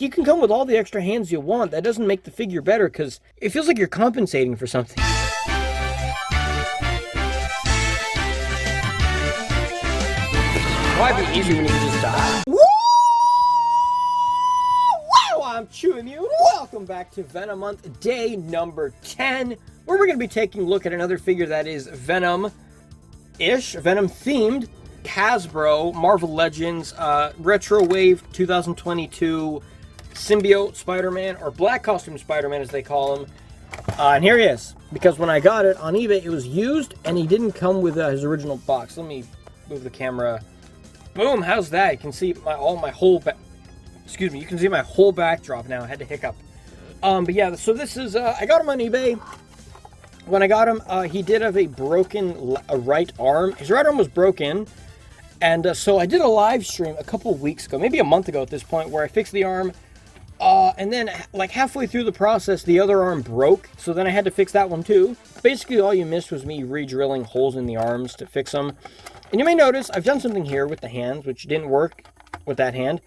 You can come with all the extra hands you want. That doesn't make the figure better because it feels like you're compensating for something. Why be easy when you can just die? Woo! Wow, I'm Chewy Mew. Welcome back to Venom Month, day number 10, where we're going to be taking a look at another figure that is Venom-ish, Venom-themed. Hasbro, Marvel Legends, Retro Wave 2022 Symbiote Spider-Man, or Black Costume Spider-Man as they call him. And here he is. Because when I got it on eBay, it was used, and he didn't come with his original box. Let me move the camera. Boom, how's that? You can see you can see my whole backdrop now. I had to hiccup. But yeah, so this is, I got him on eBay. When I got him, he did have a broken right arm. His right arm was broken. And so I did a live stream a couple weeks ago, maybe a month ago at this point, where I fixed the arm. And then, like, halfway through the process, the other arm broke. So then I had to fix that one, too. Basically, all you missed was me re-drilling holes in the arms to fix them. And you may notice I've done something here with the hands, which didn't work with that hand.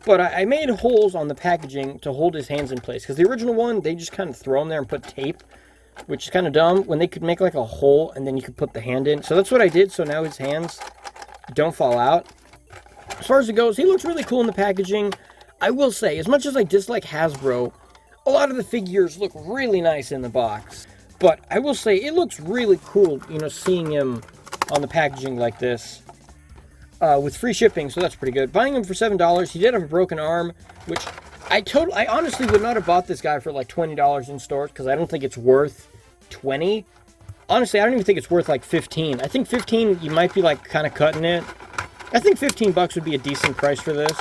But I made holes on the packaging to hold his hands in place. Because the original one, they just kind of throw them there and put tape, which is kind of dumb. When they could make, like, a hole, and then you could put the hand in. So that's what I did. So now his hands don't fall out. As far as it goes, he looks really cool in the packaging. I will say, as much as I dislike Hasbro, a lot of the figures look really nice in the box. But I will say, it looks really cool, you know, seeing him on the packaging like this. With free shipping, so that's pretty good. Buying him for $7, he did have a broken arm, which I honestly would not have bought this guy for like $20 in stores, because I don't think it's worth $20. Honestly, I don't even think it's worth like $15. I think $15, you might be like kind of cutting it. I think $15 would be a decent price for this.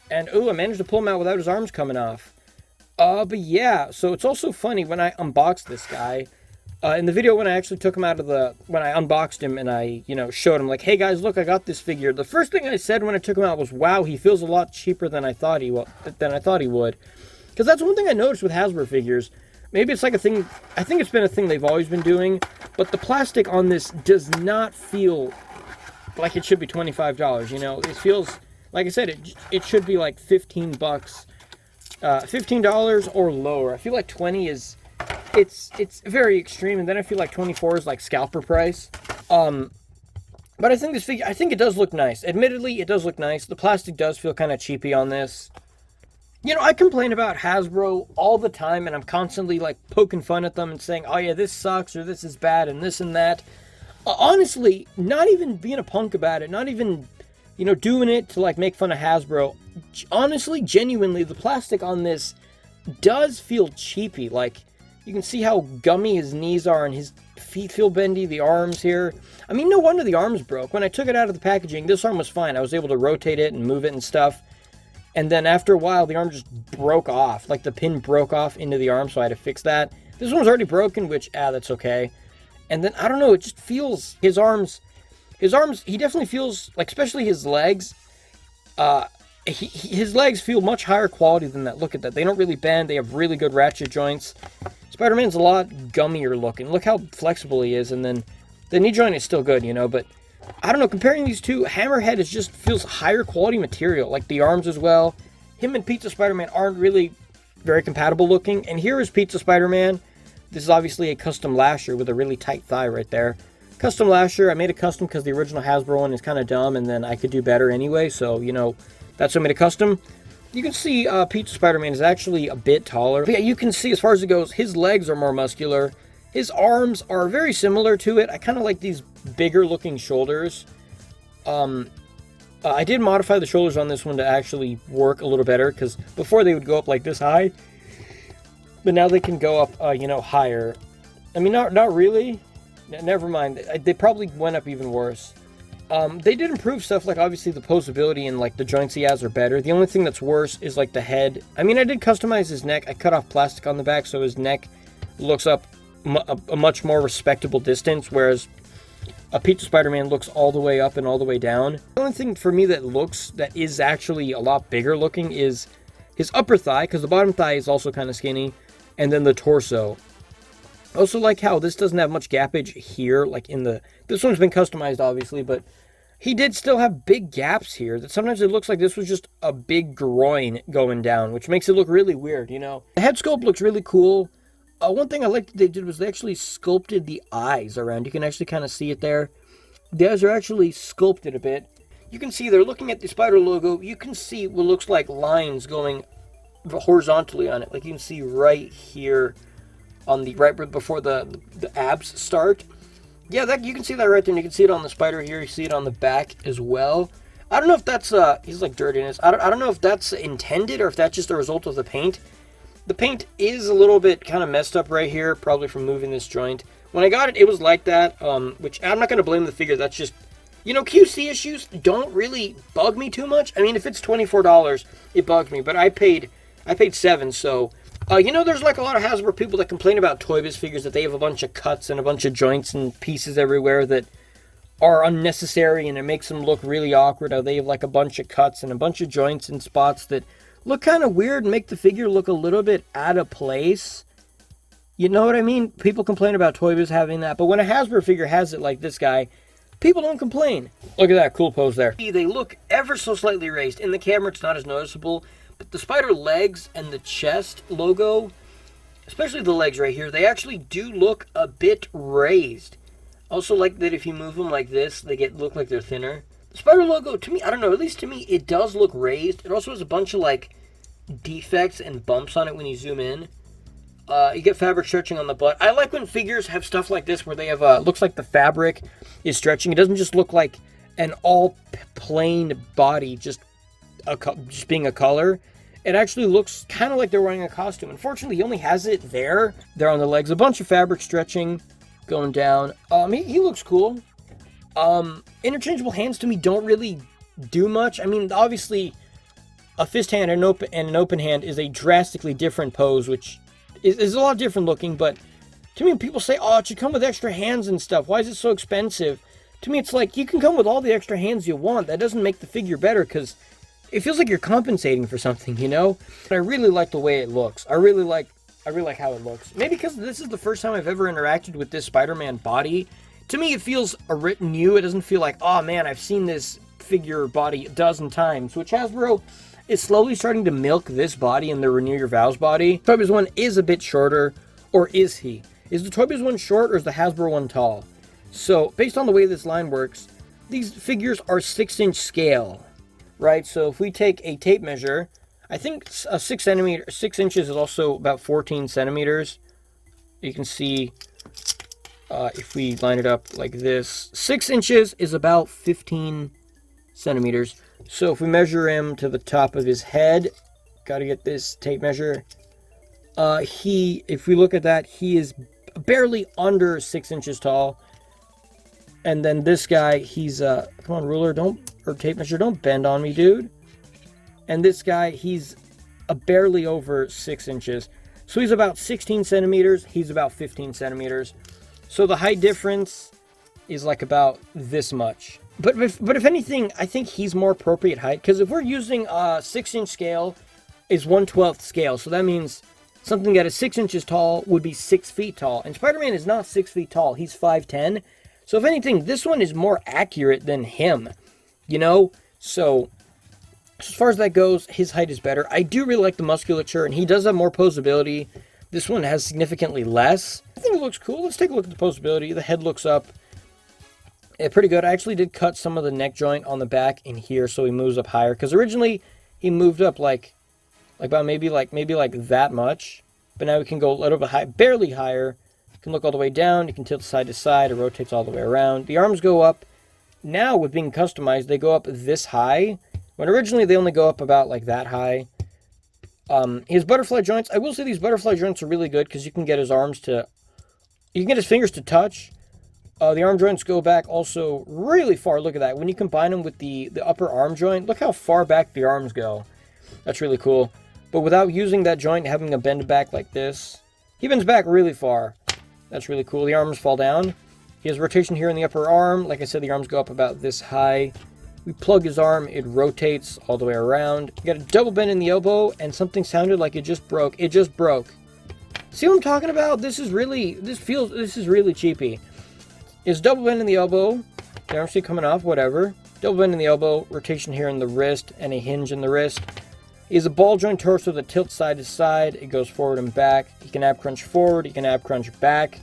And ooh, I managed to pull him out without his arms coming off. But yeah, so it's also funny when I unboxed this guy. In the video when I actually took him out of when I unboxed him and I, you know, showed him like, hey guys, look, I got this figure. The first thing I said when I took him out was, wow, he feels a lot cheaper than I thought he would. Because that's one thing I noticed with Hasbro figures. Maybe it's like a thing, I think it's been a thing they've always been doing, but the plastic on this does not feel like it should be $25, you know? It feels, like I said, it should be like $15, $15 or lower. I feel like 20 is, it's very extreme, and then I feel like 24 is like scalper price. But I think this figure, I think it does look nice. Admittedly, it does look nice. The plastic does feel kind of cheapy on this. You know, I complain about Hasbro all the time, and I'm constantly, like, poking fun at them and saying, oh, yeah, this sucks, or this is bad, and this and that. Honestly, not even being a punk about it, not even, you know, doing it to, like, make fun of Hasbro. Honestly, genuinely, the plastic on this does feel cheapy. Like, you can see how gummy his knees are, and his feet feel bendy, the arms here. I mean, no wonder the arms broke. When I took it out of the packaging, this arm was fine. I was able to rotate it and move it and stuff. And then after a while, the arm just broke off. Like, the pin broke off into the arm, so I had to fix that. This one was already broken, which, that's okay. And then, I don't know, it just feels, his arms, he definitely feels, like, especially his legs, his legs feel much higher quality than that. Look at that. They don't really bend. They have really good ratchet joints. Spider-Man's a lot gummier looking. Look how flexible he is, and then the knee joint is still good, you know, but I don't know, comparing these two, Hammerhead just feels higher quality material, like the arms as well. Him and Pizza Spider-Man aren't really very compatible looking, and here is Pizza Spider-Man. This is obviously a custom lasher with a really tight thigh right there. Custom lasher, I made it custom because the original Hasbro one is kind of dumb, and then I could do better anyway, so, you know, that's what I made it custom. You can see Pizza Spider-Man is actually a bit taller. But yeah, you can see as far as it goes, his legs are more muscular. His arms are very similar to it. I kind of like these bigger looking shoulders. I did modify the shoulders on this one to actually work a little better, because before they would go up like this high, but now they can go up, you know, higher. I mean, not really. Never mind. They probably went up even worse. They did improve stuff, like obviously the posability and like the joints he has are better. The only thing that's worse is like the head. I mean, I did customize his neck. I cut off plastic on the back, so his neck looks up a much more respectable distance, whereas a Pizza Spider-Man looks all the way up and all the way down. The only thing for me that is actually a lot bigger looking is his upper thigh, because the bottom thigh is also kind of skinny, and then the torso. I also like how this doesn't have much gappage here, like in the... This one's been customized, obviously, but he did still have big gaps here that sometimes it looks like this was just a big groin going down, which makes it look really weird, you know. The head sculpt looks really cool. One thing I liked that they did was they actually sculpted the eyes around. You can actually kind of see it there. The eyes are actually sculpted a bit. You can see they're looking at the spider logo. You can see what looks like lines going horizontally on it. Like you can see right here on the right before the abs start. Yeah, that you can see that right there. And you can see it on the spider here. You see it on the back as well. I don't know if that's he's like dirtiness. I don't know if that's intended or if that's just a result of the paint. The paint is a little bit kind of messed up right here, probably from moving this joint. When I got it, it was like that, which I'm not going to blame the figure. That's just, you know, QC issues don't really bug me too much. I mean, if it's $24, it bugs me, but I paid $7, so... you know, there's like a lot of Hasbro people that complain about Toy Biz figures that they have a bunch of cuts and a bunch of joints and pieces everywhere that are unnecessary and it makes them look really awkward. How they have like a bunch of cuts and a bunch of joints and spots that look kind of weird and make the figure look a little bit out of place. You know what I mean? People complain about Toy Biz having that, but when a Hasbro figure has it like this guy, people don't complain. Look at that cool pose there. They look ever so slightly raised. In the camera, it's not as noticeable. But the spider legs and the chest logo, especially the legs right here, they actually do look a bit raised. Also like that if you move them like this, they look like they're thinner. The spider logo, to me, I don't know, at least to me, it does look raised. It also has a bunch of like defects and bumps on it when you zoom in. You get fabric stretching on the butt. I like when figures have stuff like this where they have, looks like the fabric is stretching. It doesn't just look like an all plain body, just being a color. It actually looks kind of like they're wearing a costume. Unfortunately, he only has it there on the legs. A bunch of fabric stretching going down. He looks cool. Interchangeable hands to me don't really do much. I mean, obviously, a fist hand and an open hand is a drastically different pose, which is a lot different looking. But to me, people say, oh, it should come with extra hands and stuff. Why is it so expensive? To me, it's like, you can come with all the extra hands you want. That doesn't make the figure better because it feels like you're compensating for something, you know? But I really like the way it looks. I really like how it looks. Maybe because this is the first time I've ever interacted with this Spider-Man body. To me, it feels new. It doesn't feel like, oh man, I've seen this figure body a dozen times. Which Hasbro is slowly starting to milk this body in the Renew Your Vows body. Toy Biz 1 is a bit shorter, or is he? Is the Toy Biz 1 short, or is the Hasbro one tall? So, based on the way this line works, these figures are 6-inch scale. Right, so if we take a tape measure, I think a 6 inches is also about 14 centimeters. You can see if we line it up like this, 6 inches is about 15 centimeters. So if we measure him to the top of his head, got to get this tape measure. If we look at that, he is barely under 6 inches tall. And then this guy, he's come on, ruler, or tape measure, don't bend on me, dude. And this guy, he's barely over 6 inches. So he's about 16 centimeters. He's about 15 centimeters. So the height difference is like about this much. But if anything, I think he's more appropriate height. Because if we're using a 6-inch scale, is 1/12 scale. So that means something that is 6 inches tall would be 6 feet tall. And Spider-Man is not 6 feet tall. He's 5'10". So if anything, this one is more accurate than him. You know? So as far as that goes, his height is better. I do really like the musculature, and he does have more posability. This one has significantly less. I think it looks cool. Let's take a look at the posability. The head looks up. Pretty good. I actually did cut some of the neck joint on the back in here, so he moves up higher. Because originally, he moved up like about maybe like that much. But now we can go a little bit high, barely higher. You can look all the way down. You can tilt side to side. It rotates all the way around. The arms go up. Now, with being customized, they go up this high. When originally they only go up about like that high. His butterfly joints, I will say these butterfly joints are really good because you can get his arms to, you can get his fingers to touch. The arm joints go back also really far. Look at that. When you combine them with the upper arm joint, look how far back the arms go. That's really cool. But without using that joint, having a bend back like this, he bends back really far. That's really cool. The arms fall down. He has rotation here in the upper arm. Like I said, the arms go up about this high. We plug his arm, it rotates all the way around. You got a double bend in the elbow, and something sounded like it just broke. It just broke. See what I'm talking about? This is really cheapy. It's double bend in the elbow. The arm sheet coming off, whatever. double bend in the elbow, rotation here in the wrist, and a hinge in the wrist. He has a ball joint torso that tilts side to side. It goes forward and back. He can ab crunch forward. He can ab crunch back.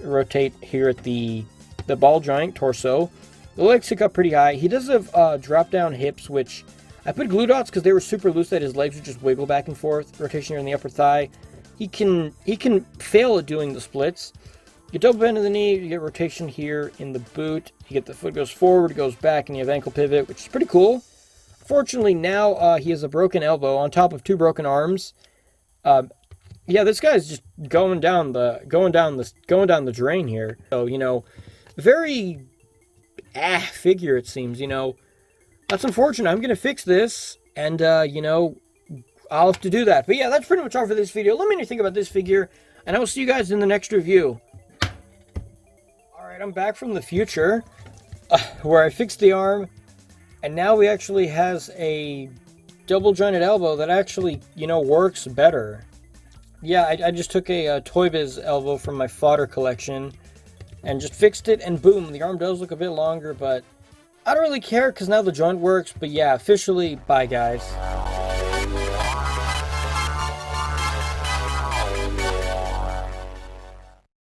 Rotate here at the ball joint torso. The legs stick up pretty high. He does have drop down hips, which I put glue dots because they were super loose that his legs would just wiggle back and forth. Rotation here in the upper thigh. He can fail at doing the splits. You double bend in the knee. You get rotation here in the boot. You get the foot goes forward, goes back, and you have ankle pivot, which is pretty cool. Fortunately, now he has a broken elbow on top of 2 broken arms. Yeah, this guy's just going down the drain here. So, you know, very figure, it seems. You know, that's unfortunate. I'm gonna fix this, and you know, I'll have to do that. But yeah, that's pretty much all for this video. Let me know what you think about this figure, and I will see you guys in the next review. All right, I'm back from the future, where I fixed the arm. And now we actually has a double jointed elbow that actually, you know, works better. Yeah, I just took a Toy Biz elbow from my fodder collection and just fixed it, and boom, the arm does look a bit longer, but I don't really care because now the joint works. But yeah, officially, bye guys.